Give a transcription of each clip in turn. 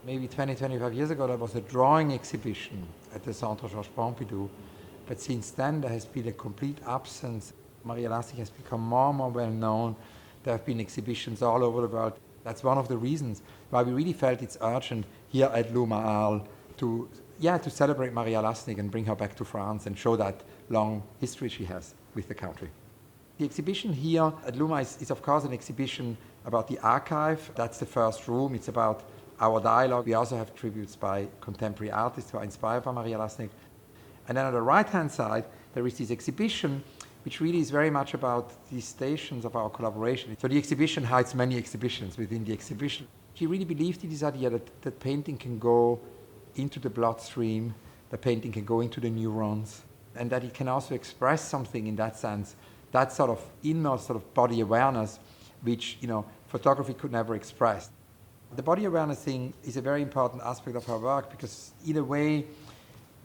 Maybe 20, 25 years ago, there was a drawing exhibition at the Centre Georges Pompidou. But since then, there has been a complete absence. Maria Lasnik has become more and more well known. There have been exhibitions all over the world. That's one of the reasons why we really felt it's urgent here at Luma Arles to celebrate Maria Lasnik and bring her back to France and show that long history she has with the country. The exhibition here at Luma is of course an exhibition about the archive. That's the first room. It's about our dialogue. We also have tributes by contemporary artists who are inspired by Maria Lasnik. And then on the right-hand side, there is this exhibition which really is very much about the stations of our collaboration. So the exhibition hides many exhibitions within the exhibition. She really believed in this idea that painting can go into the bloodstream, that painting can go into the neurons, and that it can also express something in that sense, that sort of inner sort of body awareness, which, photography could never express. The body awareness thing is a very important aspect of her work because, in a way,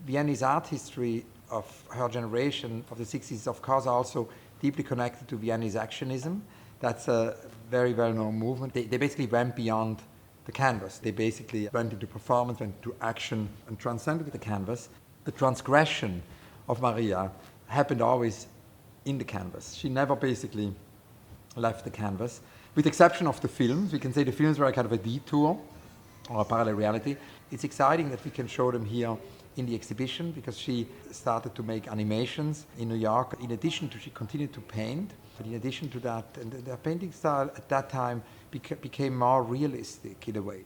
Viennese art history of her generation, of the 60s, is of course also deeply connected to Viennese actionism. That's a very well-known movement. They basically went beyond the canvas. They basically went into performance, went into action, and transcended the canvas. The transgression of Maria happened always in the canvas. She never basically left the canvas. With the exception of the films, we can say the films were a kind of a detour or a parallel reality. It's exciting that we can show them here in the exhibition because she started to make animations in New York. In addition to, she continued to paint. But in addition to that, and the painting style at that time became more realistic in a way.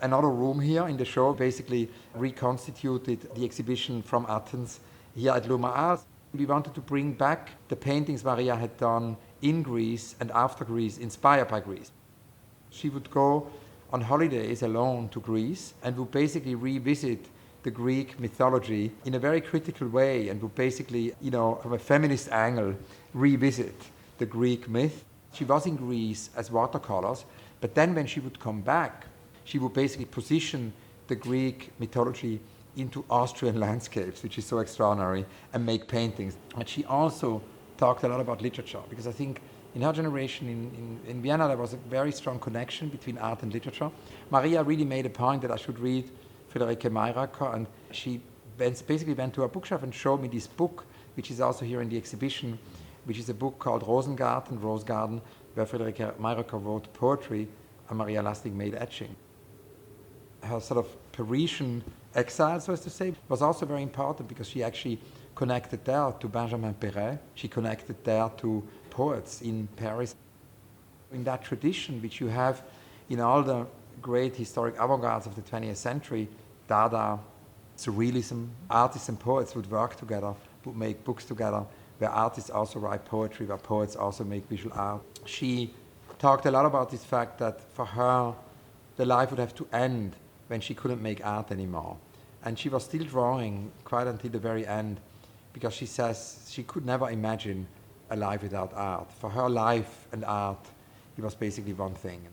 Another room here in the show basically reconstituted the exhibition from Athens here at Luma Arles. We wanted to bring back the paintings Maria had done in Greece and after Greece, inspired by Greece. She would go on holidays alone to Greece and would basically revisit the Greek mythology in a very critical way and would basically, from a feminist angle, revisit the Greek myth. She was in Greece as watercolors, but then when she would come back, she would basically position the Greek mythology into Austrian landscapes, which is so extraordinary, and make paintings. And she also talked a lot about literature, because I think in her generation in Vienna there was a very strong connection between art and literature. Maria really made a point that I should read Friederike Mayröcker, and she basically went to her bookshelf and showed me this book, which is also here in the exhibition, which is a book called Rosengarten, Rose Garden, where Friederike Mayröcker wrote poetry and Maria Lasnik made etching. Her sort of Parisian exile, so as to say, was also very important because she actually connected there to Benjamin Péret. She connected there to poets in Paris. In that tradition, which you have in all the great historic avant-gardes of the 20th century, Dada, Surrealism, artists and poets would work together, would make books together, where artists also write poetry, where poets also make visual art. She talked a lot about this fact that for her, the life would have to end when she couldn't make art anymore. And she was still drawing quite until the very end, because she says she could never imagine a life without art. For her, life and art, it was basically one thing.